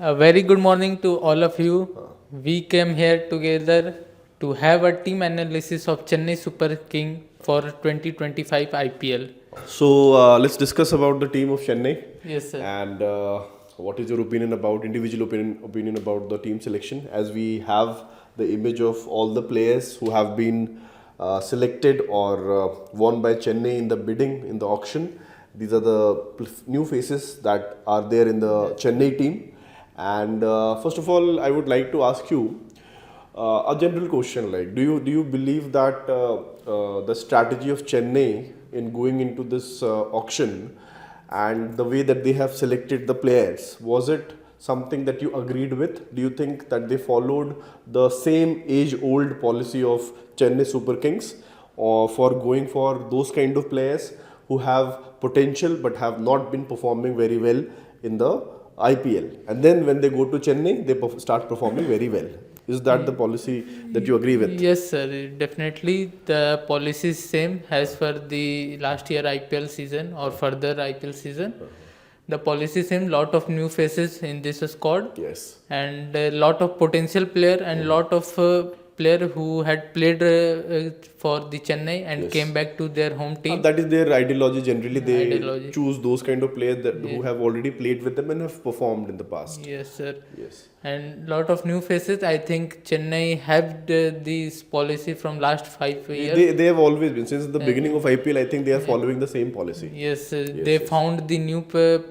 A very good morning to all of you. We came here together to have a team analysis of Chennai Super King for 2025 IPL. So let's discuss about the team of Chennai Yes, sir. and what is your opinion about individual opinion about the team selection, as we have the image of all the players who have been selected or won by Chennai in the bidding in the auction. These are the new faces that are there in the Chennai team. And first of all, I would like to ask you a general question, like do you believe that the strategy of Chennai in going into this auction and the way that they have selected the players, was it something that you agreed with? Do you think that they followed the same age old policy of Chennai Super Kings, or for going for those kind of players who have potential but have not been performing very well in the IPL, and then when they go to Chennai they start performing very well? Is that the policy that you agree with? Yes, sir. Definitely, the policy is same as for the last year IPL season or further IPL season. The policy is same. Lot of new faces in this squad. Yes. And a lot of potential player and lot of player who had played for the Chennai and Yes. came back to their home team. That is their ideology. Generally, they Ideology. choose those kind of players that who have already played with them and have performed in the past. Yes, sir. Yes. And lot of new faces. I think Chennai have this policy from last 5 years. They have always been since the beginning of IPL. I think they are following the same policy. Yes, they found the new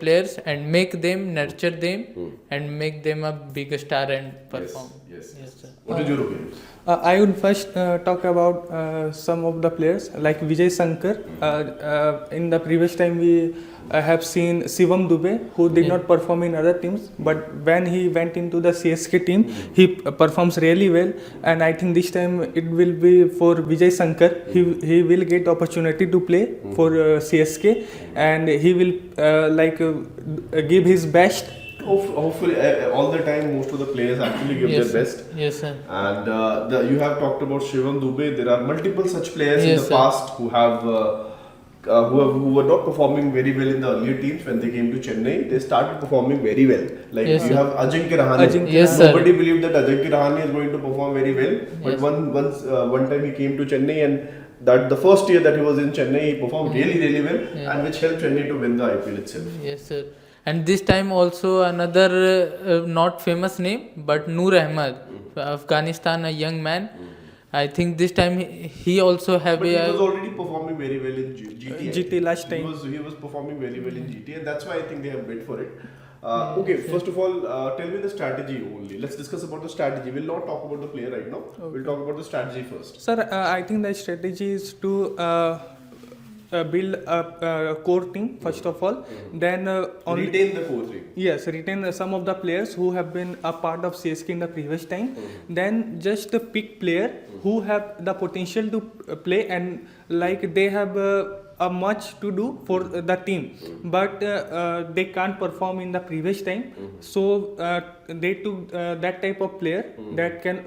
players and make them, nurture them, and make them a big star and perform. Yes. Yes, sir. What is your opinion? I would first talk about some of the players like Vijay Shankar. In the previous time, we have seen Shivam Dubey, who did not perform in other teams, but when he went into the CSK team, he performs really well. And I think this time it will be for Vijay Shankar. He will get opportunity to play for CSK, and he will give his best. Hopefully, all the time, most of the players actually give Yes, their best. Yes, sir. And you have talked about Shivam Dubey. There are multiple such players in Yes, the sir. past who were not performing very well in the earlier teams. When they came to Chennai, they started performing very well. Like Yes, you sir. have Ajinkya Rahane. Yes, sir. Nobody believed that Ajinkya Rahane is going to perform very well. But Yes. one time he came to Chennai, and that the first year that he was in Chennai, he performed really well, and which helped Chennai to win the IPL itself. Yes, sir. And this time also another not famous name, but Noor Ahmed, Afghanistan, a young man. I think this time he also have But he was already performing very well in GT. GT last time. He was performing very well in GT, and that's why I think they have bid for it. Okay, first of all, tell me the strategy only. Let's discuss about the strategy. We'll not talk about the player right now. We'll talk about the strategy first. Sir, I think the strategy is to build a core team first of all. Then only Retain the core team. yes, retain some of the players who have been a part of CSK in the previous time. Then just pick player who have the potential to play, and like they have a much to do for the team, but they can't perform in the previous time. So they took that type of player that can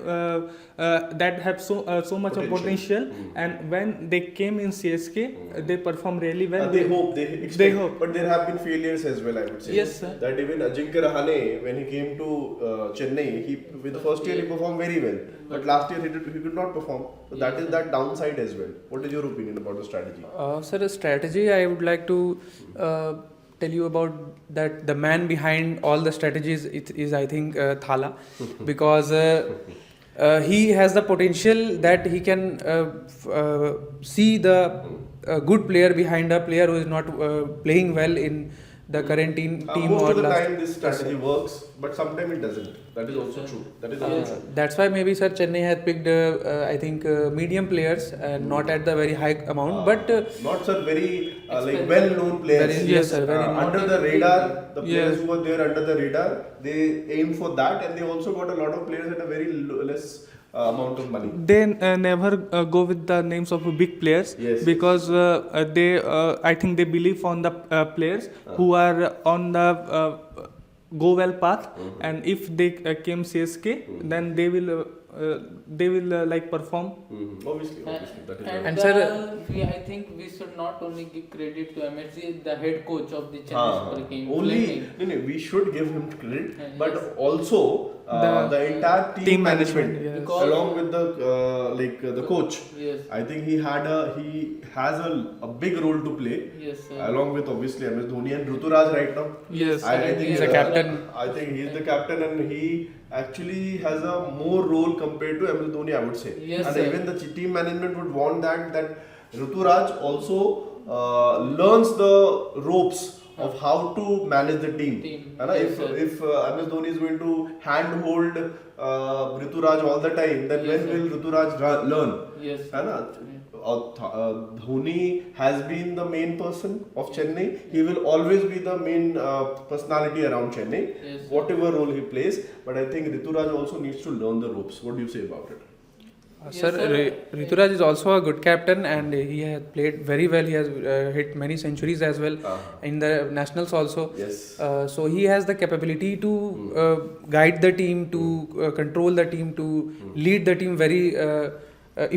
that have so much of potential, and when they came in CSK, they perform really well. They hope, they expect, They hope. but there have been failures as well, I would say. Yes, sir. That even Ajinkya Rahane, when he came to Chennai, with the first year he performed very well, but last year he could not perform. So that is that downside as well. What is your opinion about the strategy? Sir, a strategy I would like to tell you about that the man behind all the strategies is I think Thala, because he has the potential that he can see the good player behind a player who is not playing well in the current team Most or of the last. time this strategy works, but sometimes it doesn't. That is also true. That is also true. That's why maybe sir Chennai has picked I think medium players and not at the very high amount, but Not sir, very like well-known players. Yes, sir, very under the radar, the players who were there under the radar, they aimed for that, and they also got a lot of players at a very less amount of money. They never go with the names of big players. Yes. Because they I think they believe on the players who are on the go well path, and if they came CSK, then they will they will like perform. Obviously, that is And, And the, sir, I think we should not only give credit to MSG, the head coach of the Chennai हाँ, Super King. only we should give him credit, but Yes. also the entire team management, yes. Because- along with the coach. Yes. I think he has a big role to play, Yes, sir. along with obviously MS Dhoni and Ruturaj right now. Yes. I think He's a captain. I think he's the captain, and he actually has a more role compared to MS Dhoni, I would say. Yes, and sir. even the team management would want that Ruturaj also learns the ropes of how to manage the team. And Yes, if sir. if MS Dhoni is going to handhold Ruturaj all the time, then Yes, when sir. will Ruturaj learn? Yes. है ना? Dhoni has been the main person of Chennai. He will always be the main personality around Chennai, Yes. whatever role he plays. But I think Rituraj also needs to learn the ropes. What do you say about it? Yes, sir, sir. Rituraj is also a good captain and he has played very well. He has hit many centuries as well in the nationals also. Yes. So he has the capability to guide the team, to control the team, to lead the team very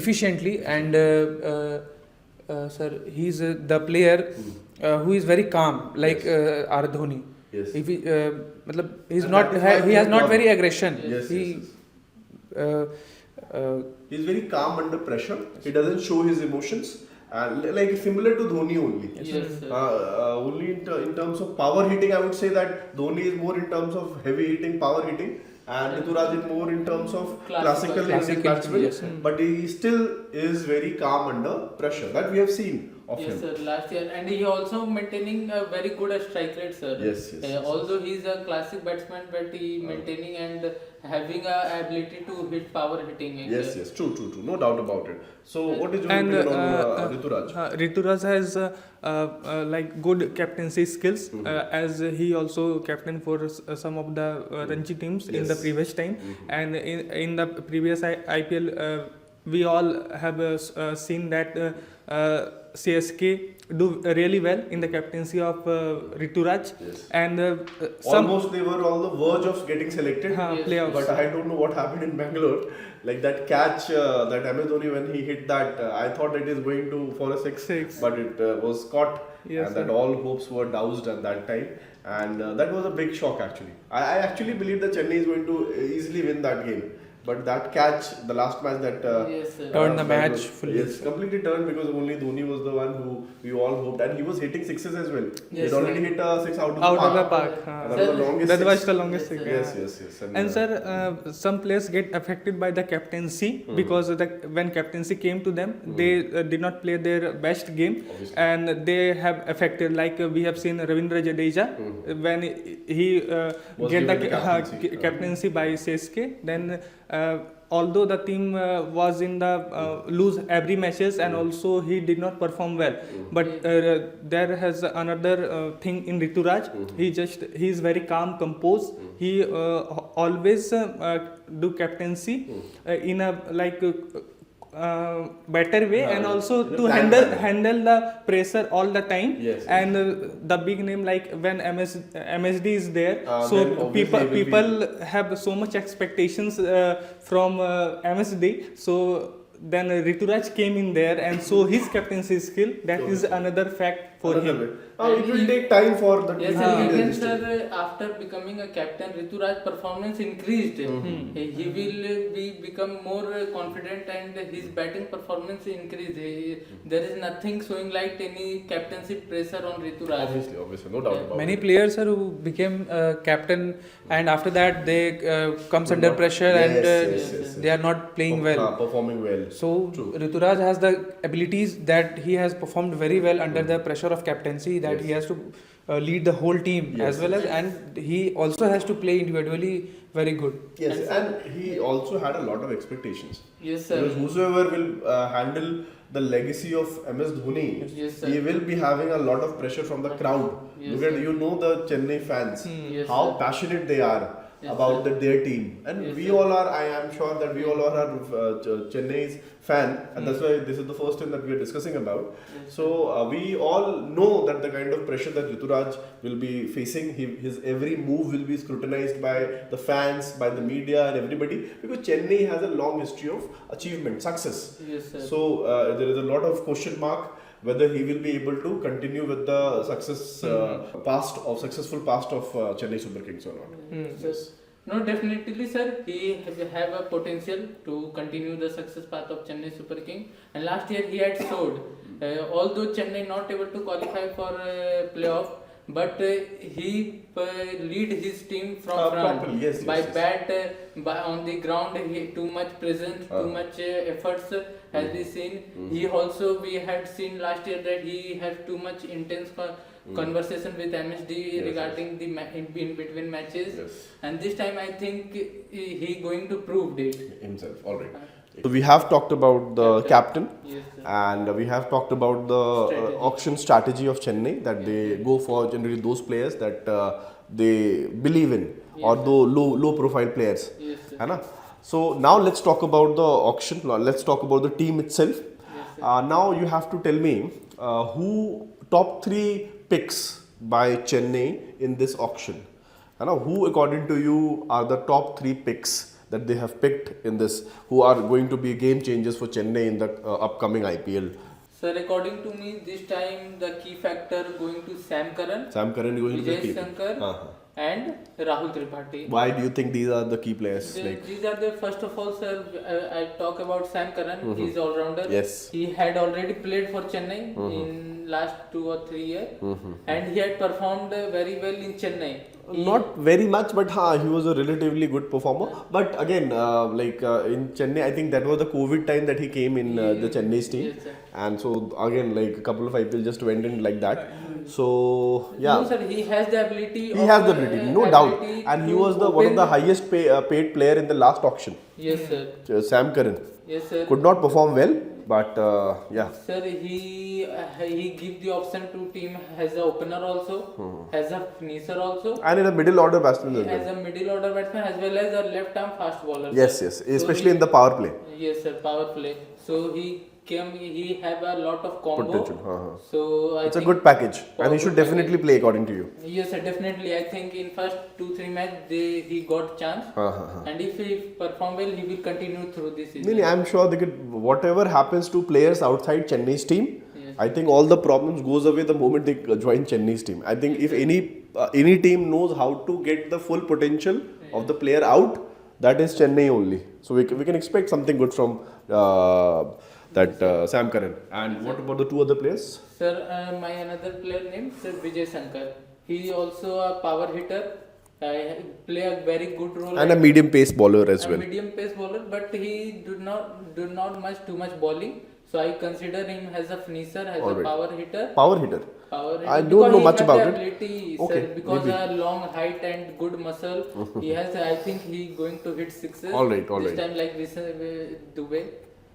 efficiently. And sir, he's the player who is very calm, like R. Dhoni. Yes. If he, matlab, he's And not that is why he he has has not won. very aggression. Yes, He yes, uh, uh, He's very calm under pressure. He doesn't show his emotions. Like similar to Dhoni only. Yes, sir. Only in terms of power hitting, I would say that Dhoni is more in terms of heavy hitting, power hitting, and Rituraj is more in terms of classical Indian batsman. yes, sir. But he still is very calm under pressure. That we have seen of Yes, him. sir. Last year, and he also maintaining a very good strike rate, sir. Yes, yes, yes, Although he is a classic batsman, but he maintaining and having a ability to hit power hitting. Yes, yes, true, no doubt about it. So, what is your And opinion on Rituraj? Rituraj has like good captaincy skills as he also captain for some of the Ranji teams in the Yes. previous time, and in the previous IPL we all have seen that CSK do really well in the captaincy of Rituraj, Yes. and some Almost they were on the verge of getting selected. Yes. playoffs. But I don't know what happened in Bangalore. Like that catch that MS Dhoni when he hit that, I thought it is going to for a six, but it was caught, Yes, and that sir. all hopes were doused at that time, and that was a big shock actually. I actually believe that Chennai is going to easily win that game. But that catch, the last match that Yes, sir. Turned the match was- fully. Yes, completely turned because only Dhoni was the one who we all hoped, and he was hitting sixes as well. He Yes, had already sir. hit a six out of out the of the park. park. And that was the longest That was six. the longest Yes, six. sir. Yes. And sir, some players get affected by the captaincy because when captaincy came to them, they did not play their best game, Obviously. and they have affected. Like we have seen Ravindra Jadeja when he Was get the given the captaincy. captaincy by CSK. Then although the team was in the lose every matches, and also he did not perform well, but there has another thing in Rituraj. He is very calm, composed. He always do captaincy in a like better way, and also in a to planned handle manner. handle the pressure all the time. Yes. And the big name like when MSD is there, Then so obviously it will people have so much expectations from MSD. So then Rituraj came in there and so his captaincy skill. That is another fact for Another him. way. It will take time for the Yes, team sir. to Again, adjust it. sir, after becoming a captain, Rituraj performance increased. He will be become more confident, and his batting performance increased. There is nothing showing like any captaincy pressure on Rituraj. Obviously, no doubt about many it. players sir, who became captain and after that they comes under pressure and Yes. they are not playing well. Performing well. So True. Rituraj has the abilities that he has performed very well under the pressure of captaincy, that Yes. he has to lead the whole team Yes, as well as, and he also has to play individually very good. Yes, And and he also had a lot of expectations. Yes, sir. Because whosoever will handle the legacy of MS Dhoni, Yes, sir. he will be having a lot of pressure from the crowd. Yes, Look at, sir. you know, the Chennai fans, Yes, how sir. passionate they are. Yes, about sir. their team, and Yes, we sir. all are. I am sure that we all are Chennai's fan, and that's why this is the first thing that we are discussing about. Yes, So we all know that the kind of pressure that Rituraj will be facing, his every move will be scrutinized by the fans, by the media, and everybody, because Chennai has a long history of achievement, success. Yes, sir. So there is a lot of question mark whether he will be able to continue with the successful past of Chennai Super Kings or not. Yes. No, definitely, sir. He have a potential to continue the success path of Chennai Super King. And last year he had showed, although Chennai not able to qualify for playoff, but he lead his team from front Properly, yes, by yes. bat, by on the ground. He too much presence, too much efforts has been seen. He also we had seen last year that he has too much intense conversation with MSD regarding the in between matches, and this time I think he going to prove it Himself, alright. So we have talked about the captain, Yes, sir. and we have talked about the auction strategy of Chennai, that they go for generally those players that they believe in, or those low profile players. Yes, sir. है ना? So now let's talk about the auction. Let's talk about the team itself. Now you have to tell me who top 3 picks by Chennai in this auction. है ना? Who according to you are the top 3 picks that they have picked in this, who are going to be game changers for Chennai in the upcoming IPL? Sir, according to me, this time the key factor going to Sam Curran, Sam Curran is going to be Vijay key. Shankar, and Rahul Tripathi. Why do you think these are the key players? These are the first of all, sir. I talk about Sam Curran. He's all rounder. Yes. He had already played for Chennai in last 2 or 3 years, and he had performed very well in Chennai. Not very much, but he was a relatively good performer. But again, in Chennai, I think that was the COVID time that he came in the Chennai's team. Yes, sir. And so again, like a couple of IPL just went in like that. So yeah, No, sir. He has the ability. he has the ability, no doubt. And he was the one of the highest paid player in the last auction. Yes, sir. Sam Curran Yes, sir. could not perform well, but yeah. Sir, he give the option to team as a opener also, as a finisher also, And in a middle order batsman as well. as a middle order batsman, as well as a left arm fast bowler. Yes, sir. yes, So especially in the power play. Yes, sir, power play. So he have a lot of combo. Potential, So I It's a think good package, and he good should definitely package. play according to you. Yes, sir, definitely. I think in first 2-3 match he got chance, and if he perform well, he will continue through this season. No, I'm sure they could. Whatever happens to players outside Chennai's team, Yes. I think all the problems goes away the moment they join Chennai's team. I think if any team knows how to get the full potential of the player out, that is Chennai only. So we can expect something good from Sam Curran. And what about the 2 other players? Sir, my another player named Sir Vijay Shankar. He also a power hitter. Play a very good role. And a medium pace bowler as a well. medium pace bowler, but he do not too much bowling. So I consider him as a finisher, as a power hitter. Power hitter. Power hitter. I don't Because know he much has about the it. ability, Okay, sir, because maybe. a long height and good muscle. He has. I think he going to hit sixes. All right. This time like Dubey.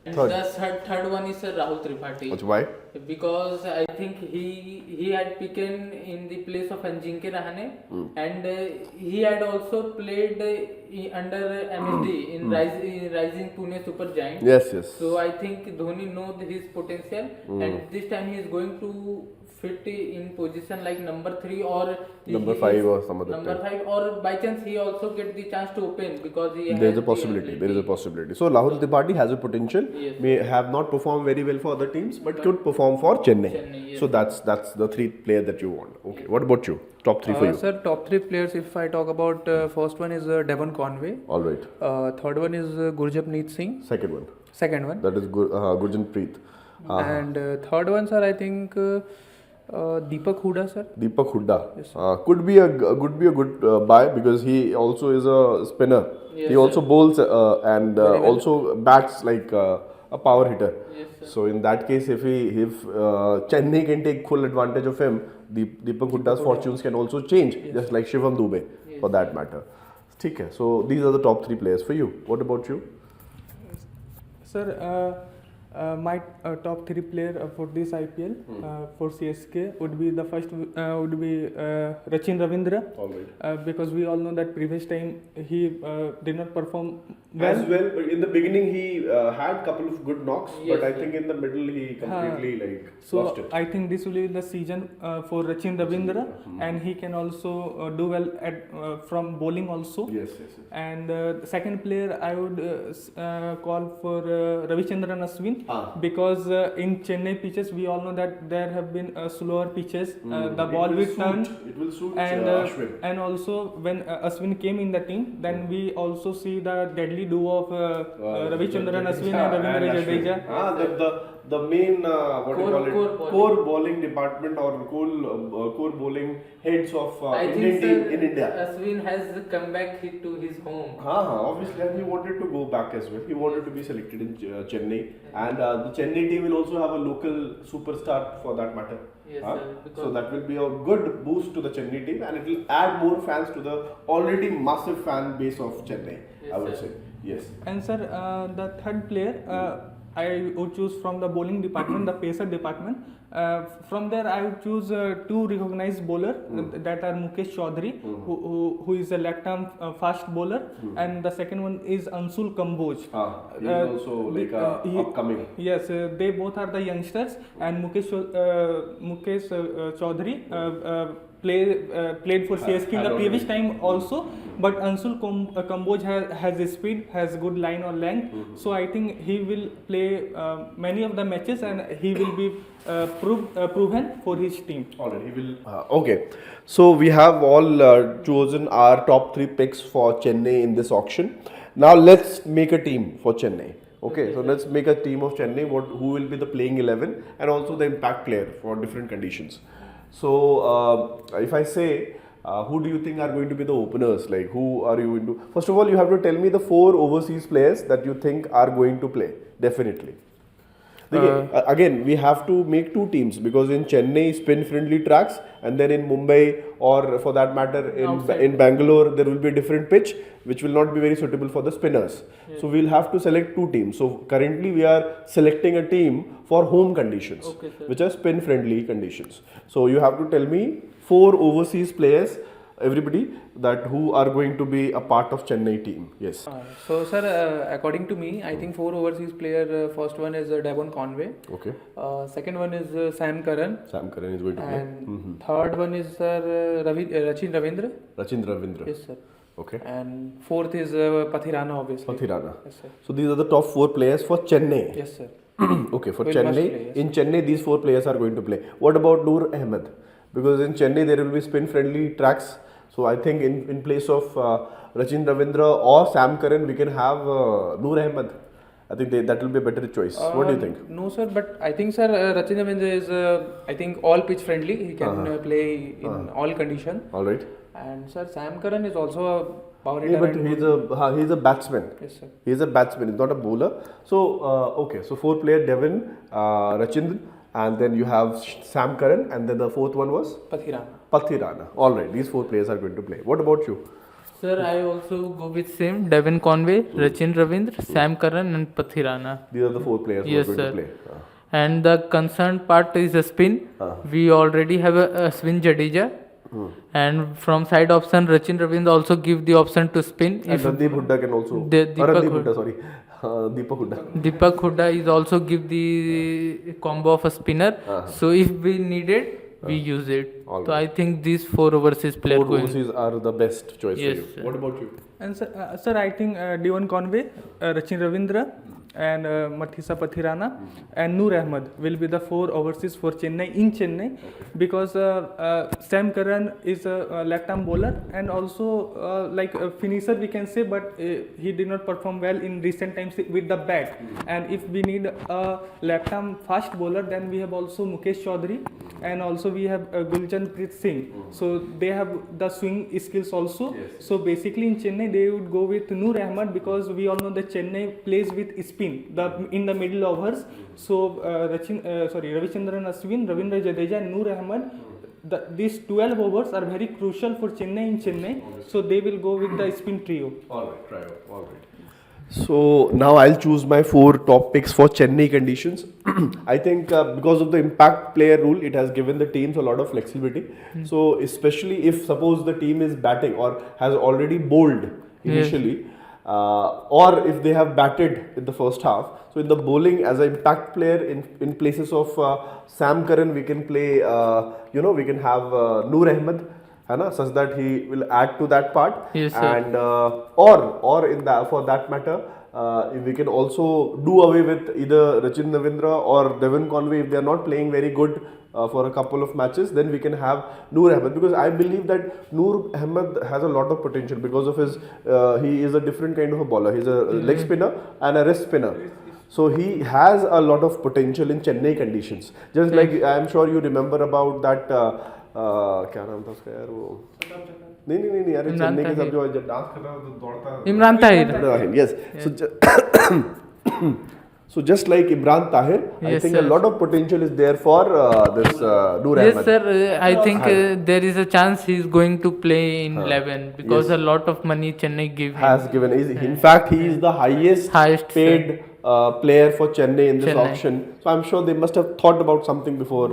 And Third. the third one is Rahul Tripathi. Why? Because I think he had taken in the place of Ajinkya Rahane, and he had also played under MSD in Rising Pune Super Giant. Yes. So I think Dhoni knows his potential, and this time he is going to fit in position like number 3 or Number 5 or some other number type. 5, or by chance he also get the chance to open because he There is has a the possibility. There is a ability. possibility. So Rahul Tripathi has a potential. Yes. May have not performed very well for other teams, but could perform for Chennai. Yes. So that's the 3 players that you want. Okay. What about you? Top 3 for you. Sir, top 3 players, if I talk about first one is Devon Conway, All right. third one is Gurjapneet Singh, Second one. second one, That is Gurjan Preet. and third one, sir, I think Deepak Hooda, sir. Deepak Hooda. Could be a good buy because he also is a spinner. Yes, He also sir. bowls and also bats like a power hitter. Yes, sir. So in that case, if Chennai can take full advantage of him, Deepak Hooda's fortunes can also change, just like Shivam Dubey for that matter. ठीक है. So these are the top 3 players for you. What about you? Sir, My top three player for this IPL for CSK would be the first would be Rachin Ravindra, All right. because we all know that previous time he did not perform well. As well, but in the beginning he had couple of good knocks, Yes, but I sir. think in the middle he completely So lost it. I think this will be the season for Rachin Ravindra, and he can also do well at from bowling also. Yes, yes, yes. And the second player I would call for Ravichandran Ashwin, because in Chennai pitches we all know that there have been slower pitches. The ball will turn, It will suit and Ashwin. and also when Ashwin came in the team, then we also see the deadly duo of Ravichandran Ashwin and Ravindra Jadeja. The main what do you call it, Core core bowling department or core bowling heads of I Indian think team in India. Ashwin has come back to his home. Obviously, and he wanted to go back as well. He wanted to be selected in Chennai, and the Chennai team will also have a local superstar for that matter. Yes, Huh? sir, because- So that will be a good boost to the Chennai team, and it will add more fans to the already massive fan base of Chennai. Yes, I would sir. say yes. And sir, the third player I would choose from the bowling department, the pacer department. From there, I would choose two recognized bowler that are Mukesh Chaudhary, who is a left-arm fast bowler, and the second one is Anshul Kamboj. He is also like upcoming. Yes, they both are the youngsters, and Mukesh Chaudhary played for CSK in the previous time also, but Anshul Kamboj has speed, has good line or length, so I think he will play many of the matches and he will be proven for his team. Already, he will. Okay, so we have all chosen our top 3 picks for Chennai in this auction. Now let's make a team for Chennai. Okay, so let's make a team of Chennai. Who will be the playing 11 and also the impact player for different conditions. So if I say, who do you think are going to be the openers? Like, who are you going to? First of all, you have to tell me the 4 overseas players that you think are going to play. Definitely. Again, we have to make 2 teams because in Chennai, spin-friendly tracks, and then in Mumbai or for that matter in Bangalore, there will be a different pitch which will not be very suitable for the spinners. Yes. So we'll have to select 2 teams. So currently we are selecting a team for home conditions, Okay, sir. which are spin-friendly conditions. So you have to tell me 4 overseas players, everybody, that who are going to be a part of Chennai team. Yes. So, sir, according to me, I think 4 overseas player. First one is Devon Conway. Okay. Second one is Sam Curran. Sam Curran is going to play. And third one is sir Rachin Ravindra. Rachin Ravindra. Yes, sir. Okay. And fourth is Pathirana, obviously. Pathirana. Yes, sir. So these are the top 4 players for Chennai. Yes, sir. Okay, for Will Chennai, must play, yes. in Chennai these 4 players are going to play. What about Noor Ahmed? Because in Chennai there will be spin-friendly tracks. So I think in place of Rachin Ravindra or Sam Curran, we can have Noor Ahmed. I think that will be a better choice. What do you think? No, sir, but I think, sir, Rachin Ravindra is, I think, all pitch friendly. He can play in all condition. All right. And, sir, Sam Curran is also a power Yeah, hitter. but he's a batsman. Yes, sir. He is a batsman. He's not a bowler. So okay. So 4 player Devon, Rachin, and then you have Sam Curran, and then the 4th one was Pathirana. Pathirana. All right. These 4 players are going to play. What about you? Sir, I also go with same Devon Conway, Rachin Ravindra, Sam Curran and Pathirana. These are the 4 players Yes, who are going sir. to play. And the concerned part is a spin. We already have a Ashwin Jadeja. And from side option, Rachin Ravindra also give the option to spin. And Randeep Hooda can also. Deepak Randeep Hooda. Hooda, sorry. Deepak Hooda. Deepak Hooda is also give the combo of a spinner. So if we need it, we use it. All So I think these 4 overseas players 4 going. overseas are the best choice Yes, for you. sir. What about you? And sir, I think Devon Conway, Rachin Ravindra, and Mathisa Pathirana and Noor Ahmed will be the 4 overseas for Chennai in Chennai, because Sam Curran is a left-arm bowler and also like a finisher we can say, but he did not perform well in recent times with the bat. And if we need a left-arm fast bowler, then we have also Mukesh Chaudhary, and also we have Gulchan Preet Singh. So they have the swing skills also. So basically in Chennai they would go with Noor Ahmed, because we all know that Chennai plays with spin in the middle overs. So Ravichandran Ashwin, Ravindra Jadeja and Noor Ahmed, these 12 overs are very crucial for Chennai in Chennai. So they will go with the spin trio. All right, try out. All right. So now I'll choose my 4 top picks for Chennai conditions. I think because of the impact player rule, it has given the teams a lot of flexibility. So especially if suppose the team is batting or has already bowled initially, or if they have batted in the first half. So in the bowling, as an impact player, in places of Sam Curran, we can play. We can have Noor Ahmed. है ना, such that he will add to that part. Yes, sir. And or in that, for that matter, we can also do away with either Rachin Ravindra or Devon Conway if they are not playing very good for a couple of matches. Then we can have Noor Ahmed, because I believe that Noor Ahmed has a lot of potential because of his he is a different kind of a bowler. He's a leg spinner and a wrist spinner. So he has a lot of potential in Chennai conditions. Just like I am sure you remember about that. क्या नाम था उसका यार, वो नहीं अरे चेन्नई के साथ जो डांस कर रहा है तो दौड़ता है, Imran Tahir. Yes. So just like Imran Tahir, I Yes, think sir. a lot of potential is there for this Noor Yes, Ahmed. sir. I think there is a chance he is going to play in 11 because Yes. a lot of money Chennai give Has him. given. In fact, he is the highest Paid, paid player for Chennai in this Chennai. auction. So I'm sure they must have thought about something before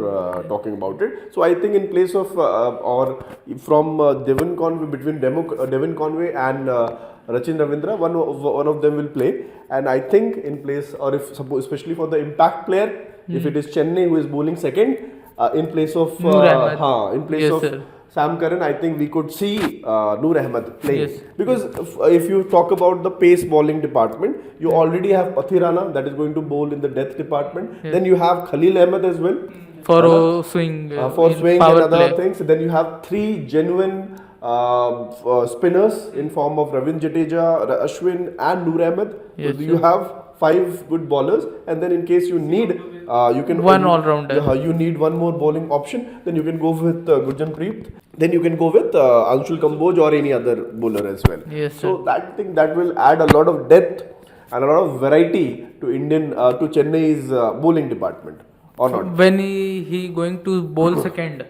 talking about it. So I think in place of or from Devon Conway, between Devon Conway and Rachin Ravindra, one of them will play. And I think in place, or if suppose, especially for the impact player, if it is Chennai who is bowling second, in place of Noor Ahmed. in place Yes, of sir. Sam Curran, I think we could see Noor Ahmed playing. Yes. Because if you talk about the pace bowling department, you already have Pathirana that is going to bowl in the death department. Yes. Then you have Khalil Ahmed as well. For Anna, swing. for in swing power and other play. things. Then you have 3 genuine spinners in form of Ravin Jadeja, Ashwin and Noor Ahmed. Yes, So you sir. have 5 good bowlers, and then in case you need, you can One all-rounder. You need one more bowling option. Then you can go with Gurjan Preet. Then you can go with Anshul Kamboj or any other bowler as well. Yes, So sir. that thing that will add a lot of depth and a lot of variety to to Chennai's bowling department, or not? When he going to bowl second.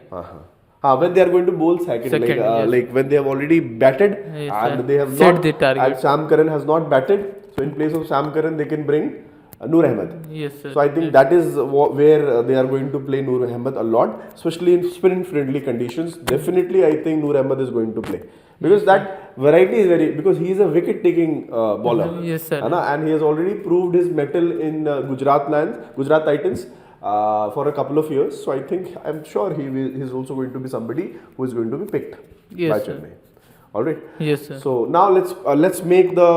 When they are going to bowl second, Second, yes. like when they have already batted Yes, and sir. they have Set not, the target. and Sam Curran has not batted, so in place of Sam Curran they can bring Noor Ahmed. Yes, sir. So I think that is where they are going to play Noor Ahmed a lot, especially in spin friendly conditions. Definitely, I think Noor Ahmed is going to play because that variety is very, because he is a wicket taking bowler. Yes, sir. And he has already proved his mettle in Gujarat Titans. For a couple of years, so I think I'm sure he is also going to be somebody who is going to be picked Yes, by sir. Chennai. All right. Yes, sir. So now let's make the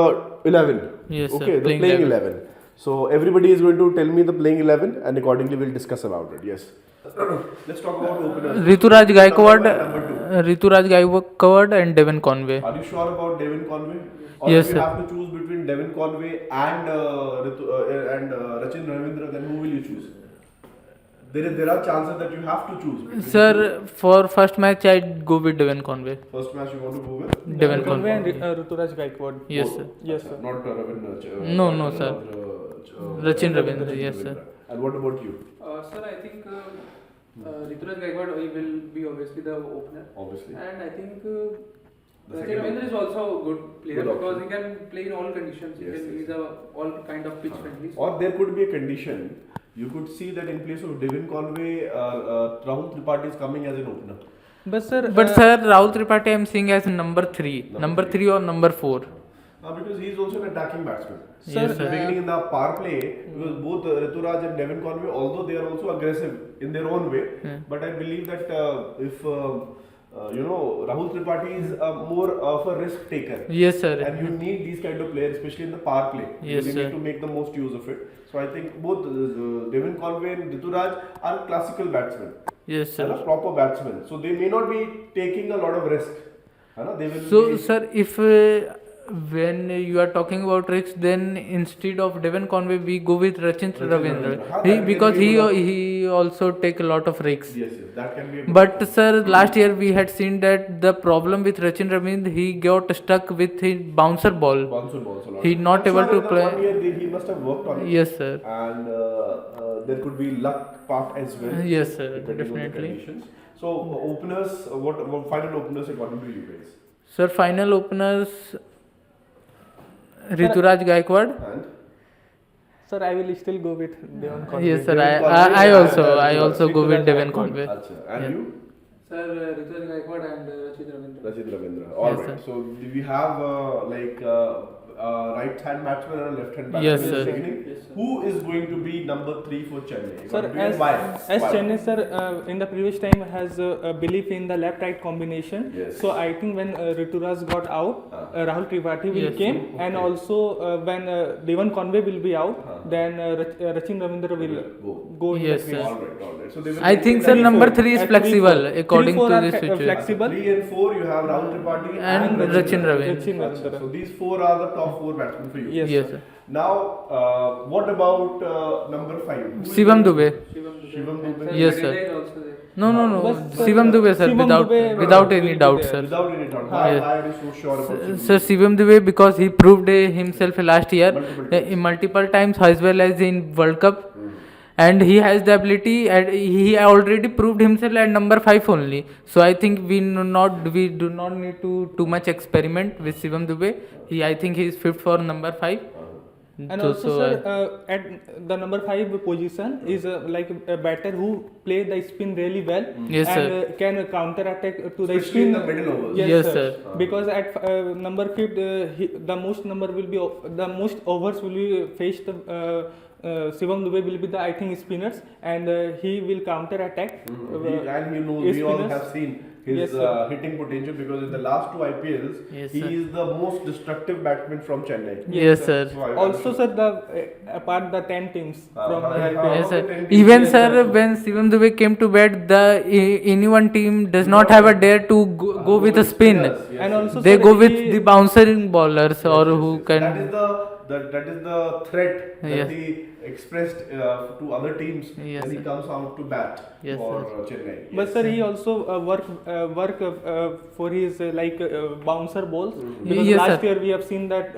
11. Yes, sir. Okay, the Playing playing 11. 11. So everybody is going to tell me the playing 11, and accordingly we'll discuss about it. Yes. Let's talk about openers. Rituraj Gaikwad, Number 2. And Devon Conway. Are you sure about Devon Conway? Or Yes, if you sir. have to choose between Devon Conway and Rachin Ravindra, then who will you choose? There are chances that you have to choose. between Sir, for first match I'd go with Devon Conway. two. First match you want to go with? Devon Conway and Conway. Ruturaj Gaikwad. Yes, Both. sir. Yes, sir. Not Ravindra. No, sir. Rachin Ravindra, yes, sir. And what about you? Sir, I think Rituraj Gaikwad will be obviously the opener. Obviously. And I think The Rachin second Ravindra is also a good player Good because option. he can play in all conditions. Yes, yes. He's a all kind of pitch friendly. Or there could be a condition. You could see that in place of Devon Conway, Rahul Tripathi is coming as an opener. But sir, Sir, Rahul Tripathi I'm seeing as number 3. Number Number three. 3 or number 4. Because he is also an attacking batsman. Yes, sir. Beginning in the power play, because both Rituraj and Devon Conway, although they are also aggressive in their own way, but I believe that if Rahul Tripathi is more of a risk taker. Yes, sir. And you need these kind of players, especially in the power play. Yes, you sir. need to make the most use of it. So I think both Devon Conway and Rituraj are classical batsmen. Yes, And sir. a proper batsmen. So they may not be taking a lot of risk. They will So, be, sir, if when you are talking about risks, then instead of Devon Conway, we go with Rachin Ravindra. Ravindra. Because he also take a lot of risks. yes, that can be a But sir, last year we had seen that the problem with Rachin Ravindra, he got stuck with his bouncer ball. bouncer balls a lot. He not I'm able sure to in the play. 1 year he must have worked on it. Yes, sir. And there could be luck part as well. Yes, sir. depending on the Definitely. conditions. So openers, what final openers according to you guys? Sir, final openers. Rituraj Gaikwad. And Sir, I will still go with Devon Conway. Yes, sir. Devon I Conway I and also go with Rituraj Devon Gaikwad. Conway. Acha. And Yeah. you? Sir, Rituraj Gaikwad and Rachit Ravindra. Rachit Ravindra. All Yes, right. sir. So do we have right hand batsman and a left hand batsman Yes, in the sir. beginning? Yes, sir. Who is going to be number 3 for Chennai? Sir, Going to be why? as Why? Chennai sir in the previous time has a belief in the left-right combination. Yes. So I think when Rituraj got out, Rahul Tripathi will Yes. came, and Okay. also when Devon Conway will be out, Uh-huh. then Rachin Ravindra will Go. go in Yes, that sir. way. All right, all right. So they will I make think it sir three, number four. 3 is At 3-4. flexible according 3-4 to are this situation. flexible. 3 and 4 you have Rahul Tripathi And Rachin Ravindra. Rachin Acha. Ravindra. So these 4 are the top 4 batsmen for you. Yes, Yes, sir. sir. Now, what about number 5? Who is Shivam it? Dubey. Shivam Dubey. Yes, sir. Jadeja is also there. No, But, sir, Shivam Dubey, sir, Shivam without Dubey without will any be doubt, there. sir. Without any doubt. Why, Yes. why are you so sure about Shivam Sir, Shivam Dubey, because he proved himself last year Multiple times. multiple times as well as in World Cup. And he has the ability, and he already proved himself at number 5 only. So I think we do not need to too much experiment with Shivam Dubey. I think he is fit for number 5. And So- also, so sir, I- at the number 5 position is like a batter who play the spin really well Yes, and sir. can counter attack to the Especially in spin. the middle overs. Yes, Yes, sir. sir. Because at number 5, the most number will be the most overs will be faced. Shivam Dubey will be the spinners, and he will counter attack. And you know, we all spinners. have seen his Yes, sir. hitting potential because in the last 2 IPLs, Yes, he sir. is the most destructive batsman from Chennai. Yes, sir. So Also, sir, the apart the 10 teams from the IPL. Yes, sir. Okay, 10 Even teams. sir, Yes, sir. when Shivam Dubey came to bat, anyone team does not have a dare to go with a spin. Spinners, yes, And yes. also, They sir, go with he- the bouncing bowlers or Yes, who yes. can. That is the threat that Yes. he expressed to other teams Yes, when he sir. comes out to bat Yes, for sir. Chennai. But Yes. sir, he also work for his bouncer balls. Because Yes, last sir. year we have seen that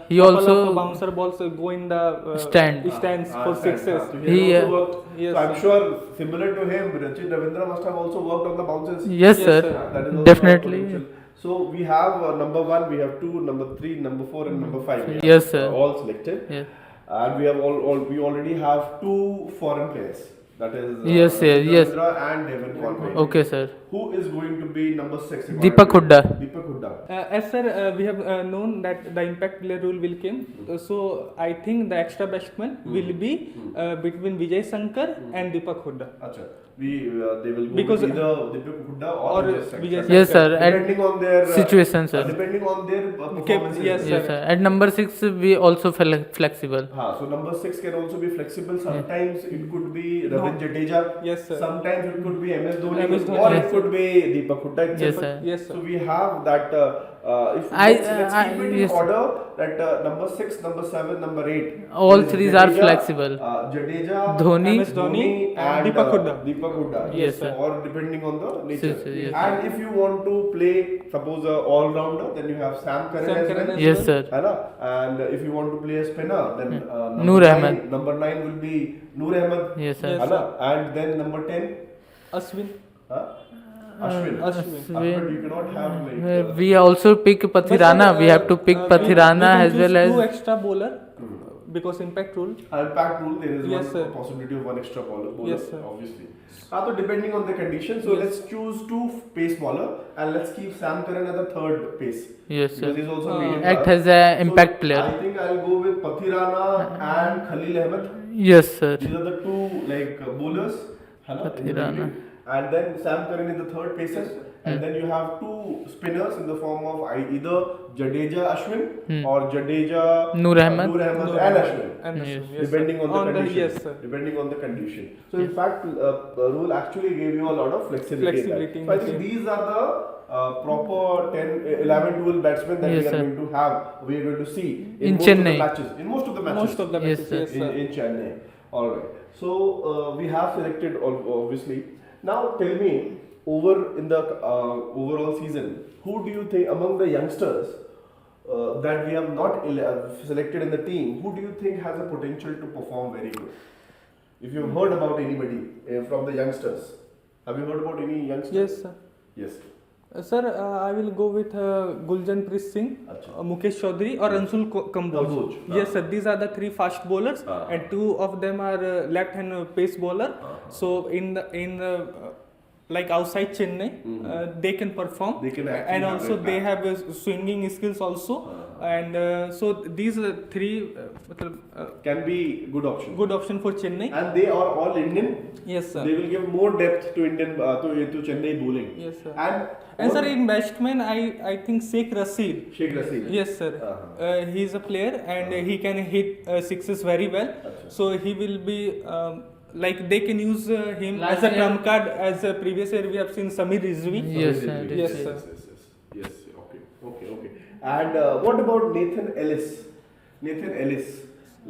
He couple also- of bouncer balls go in the Stand. stands for sixes. So He, he also worked. yes, So I'm sir. sure similar to him, Rachit Ravindra must have also worked on the bounces. Yes, Yes, sir. sir. That is also Definitely. potential. So we have number 1, we have 2, number 3, number 4, and number 5. We have, Yes, sir. all selected. Yes. And we have we already have 2 foreign players. That is Yes, sir, Rachit yes. Ravindra and Devon Conway. Okay, sir. Who is going to be number 6? Deepak Hooda. Deepak Hooda. As sir, we have known that the impact player rule will come. So I think the extra batsman will be between Vijay Shankar and Deepak Hooda. Acha. They will go Because- with either Deepak Hooda or or Vijay Shankar. Vijay Yes, sir. At Depending on their situation, sir. Depending on their Okay, performances. yes, Yes, sir. At number 6, we also flexible. So number 6 can also be flexible. Sometimes it could be Ravindra Jadeja. Yes, sir. Sometimes it could be MS Dhoni, MS Dhoni. or Yes. it could be Deepak Hooda itself. Yes, sir. Yes, sir. So we have that. If let's keep it in yes. order. That number 6, number 7, number 8. All is threes are Jadeja, flexible. Jadeja, Dhoni. MS Dhoni and and Deepak Hooda. Deepak Hooda. Yes, sir. Or depending on the nature. Yes, sir, yes, And if you want to play, suppose a all-rounder, then you have Sam Curran Sam as Curran well. as Yes, sir. है ना? And if you want to play a spinner, then Noor nine- Ahmed. Number 9 will be Noor Ahmed. Yes, sir. Yes, है ना? And then number 10, Ashwin. huh? Ashwin. Ashwin. But you cannot have like. We also pick Pathirana. But, sir, We have to pick Pathirana we as can well choose two as. extra bowler because impact rule. Impact rule, there is Yes, one sir. possibility of one extra bowler, Yes, sir. obviously. So depending on the condition, so Yes. let's choose 2 pace bowler and let's keep Sam Curran as the 3rd pace. Yes, sir. Because he's also medium Act fast. as an impact So player. I think I'll go with Pathirana and Khalil Ahmed. Yes, sir. These are the 2 like bowlers. है ना, in the Pathirana. beginning. And then Sam Curran in the 3rd pacer. And then you have 2 spinners in the form of either Jadeja Ashwin or Jadeja Noor Ahmed. and Ashwin. And Yes. Ashwin, yes, Depending sir. on the condition. yes, sir. Depending on the condition. So in fact, rule actually gave you a lot of flexibility. Flexibility So I in think the these are the proper 10, 11, 12 batsmen that Yes, we are sir. going to have. We are going to see In most Chennai. of the matches. In most of the matches. Most of the Yes, matches, sir. yes, sir. in Chennai. All right. So we have selected obviously. Now tell me, over in the overall season, who do you think among the youngsters that we have not selected in the team, who do you think has a potential to perform very good? If you've heard about anybody from the youngsters, have you heard about any youngsters? Yes, sir. Yes. Sir, I will go with Guljanpreet Singh, Acha. Mukesh Chaudhary, or Anshul Kamboj. Kamboj, Yes, sir. These are the three fast bowlers, and two of them are left-hand pace bowler. So in the like outside Chennai, they can perform, They can actually and have also it they back. have swinging skills also, and so these three Can be good option. good option for Chennai. And they are all Indian. Yes, sir. They will give more depth to Indian to Chennai bowling. Yes, sir. And And sir, in batsman, I think Sheikh Rashid. Sheikh Rashid. Yes, sir. He is a player and he can hit sixes very well. Acha. So he will be like they can use him Last as a year- trump card. As a previous year we have seen Samir Rizvi. Yes, sir. Yes, sir. Yes. Okay. And what about Nathan Ellis? Nathan Ellis.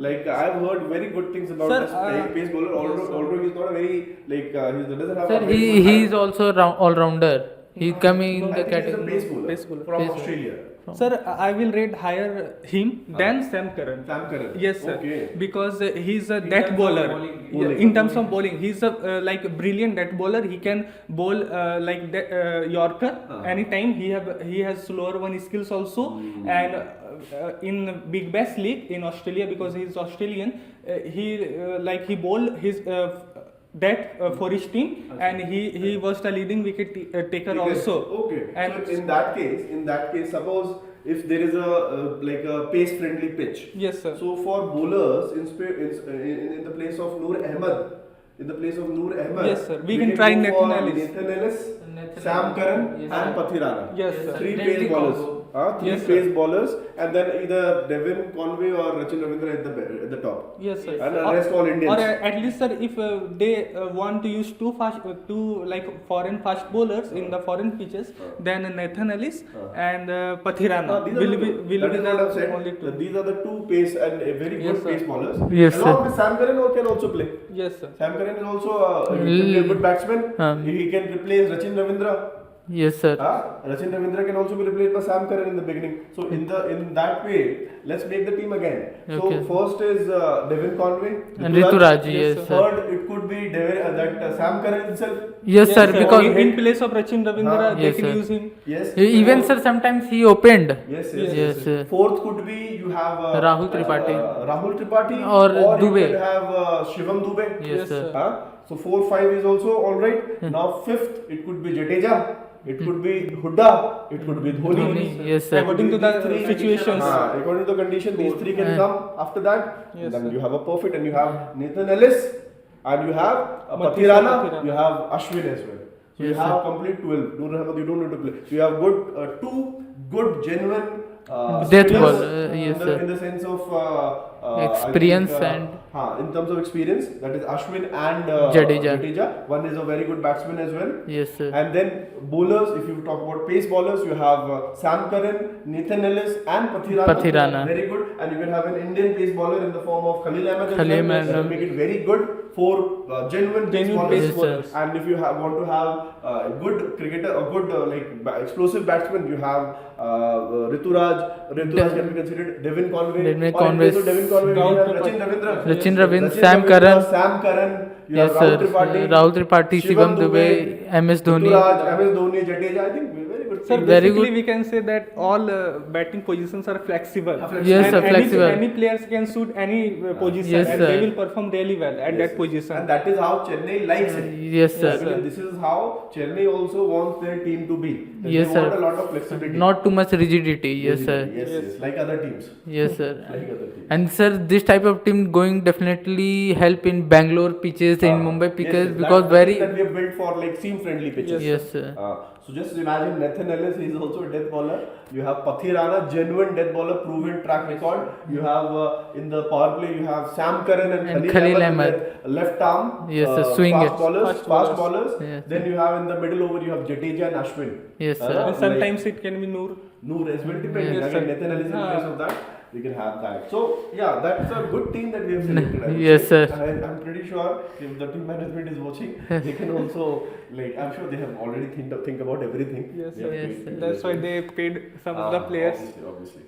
Like I've heard very good things about Sir, this pace bowler. yes, sir. Although he's not a very like he doesn't have. Sir, a very he good is also all rounder. He coming in I the think he's a category. pace bowler, Pace bowler. from Pace bowler. Australia. Sir, I will rate higher him than Sam Curran. Sam Curran. Yes, sir. Okay. Because he's a In death terms of bowler. bowling. Yeah, Bowling. in terms of bowling, he's a like brilliant death bowler. He can bowl like Yorker anytime. He has slower one skills also, and in Big Bash League in Australia, because he is Australian, he bowl his. That for his team, and he was the leading wicket taker also. Okay. And so in that case, suppose if there is a like a pace friendly pitch. yes, sir. So for bowlers in the place of Noor Ahmed, Yes, sir. We can try go Nathan for Ellis. Nathan Ellis, Nathan Sam Ellis. Curran, Yes, and sir. Pathirana. Yes, Yes, sir. sir. Three Deadly pace bowlers. combo. Three Yes, sir. pace bowlers, and then either Devin Conway or Rachin Ravindra at the top. Yes, sir. And the rest all Indians. Or at least, sir, if they want to use two like foreign fast bowlers in the foreign pitches, then Nathan Ellis and Pathirana These are will the be two. will That be is what I've the said. only two. That these are the two pace and very Yes, good sir. pace bowlers. Yes, Along sir. with Sam Curran can also play. Yes, sir. Sam Curran is also he can be a good batsman. He can replace Rachin Ravindra. Yes, sir. Rachin Ravindra can also be replaced by Sam Curran in the beginning. So in that way, let's make the team again. Okay. So first is Devin Conway And Rituraj, Yes, yes, sir. sir. Third, it could be Sam Curran himself. Yes, sir. Because in place of Rachin Ravindra, they Yes, can sir. use him. Yes. even sir, sometimes he opened. Yes. Yes, sir. Fourth could be you have Rahul Tripathi. Rahul Tripathi Or you Dubey. can have Shivam Dubey. Yes, sir. So 4, 5 is also all right. Now fifth, it could be Jadeja. It could be Hooda. It could be Dhoni. Dhoni, yes, sir. According to the These three situations. According to the condition, these three can come after that. Yes, Then sir. you have a perfect, and you have Nathan Ellis, and you have Pathirana. Pathirana. You have Ashwin as well. So you Yes, have sir. complete 12. You don't need to play. So you have two good genuine Death spinners ball, yes, in sir. the sense of Experience I think, in terms of experience, that is Ashwin and Jadeja. One is a very good batsman as well. Yes, sir. And then bowlers, if you talk about pace bowlers, you have Sam Curran, Nathan Ellis, and Pathirana. Very good. And you can have an Indian pace bowler in the form of Khalil Ahmed. Khalil as well. Ahmed. Make it very good for genuine pace Genuine bowlers. pace bowlers. And if you want to have a good cricketer, a good explosive batsman, you have Rituraj. Rituraj can be considered Devin Conway. Devin Or in Conway. case of Devin Conway, we Rahul have Tripathi. Rachin Ravindra. Rachin Ravindra, Rachin Sam Ravindra, Curran. Sam Curran. You Yes, have Rahul sir. Tripathi. Rahul Tripathi, Shivam Dubey, MS Dhoni. Rituraj, MS Dhoni, Jadeja. I think very good. Sir, team. Very basically good. we can say that all batting positions are flexible. Yes, And sir, flexible. Any players can suit any position, Yes, and sir. they will perform really well at that position. And that is how Chennai likes it. Yes, sir. Yes, sir. This is how Chennai also wants their team to be. That Yes, they sir. want a lot of flexibility. Not too much rigidity. Yes, sir. Yes, like other teams. Yes, sir. Like other teams. And sir, this type of team going definitely help in Bangalore pitches, in Mumbai pitches, Yes, because that's very. that we have built for like seam friendly pitches. Yes, sir. So just imagine Nathan Ellis, he is also a death bowler. You have Pathirana, genuine death bowler, proven track record. You have in the power play, you have Sam Curran and Khalil Ahmed with their left arm. Yes, sir, swing fast it. bowlers, fast bowlers. Yes. Then you have in the middle over, you have Jadeja and Ashwin. Yes, sir. And sometimes it can be Noor. Noor as well, depending. Yes, Again, sir. Nathan Ellis in place of that, we can have that. So yeah, that's a good team that we have selected. I would Yes, say. sir. I'm pretty sure if the team management is watching, they can also like. I'm sure they have already think about everything. Yes, They sir. have Yes, think- sir. That's why they paid some of the players. Obviously.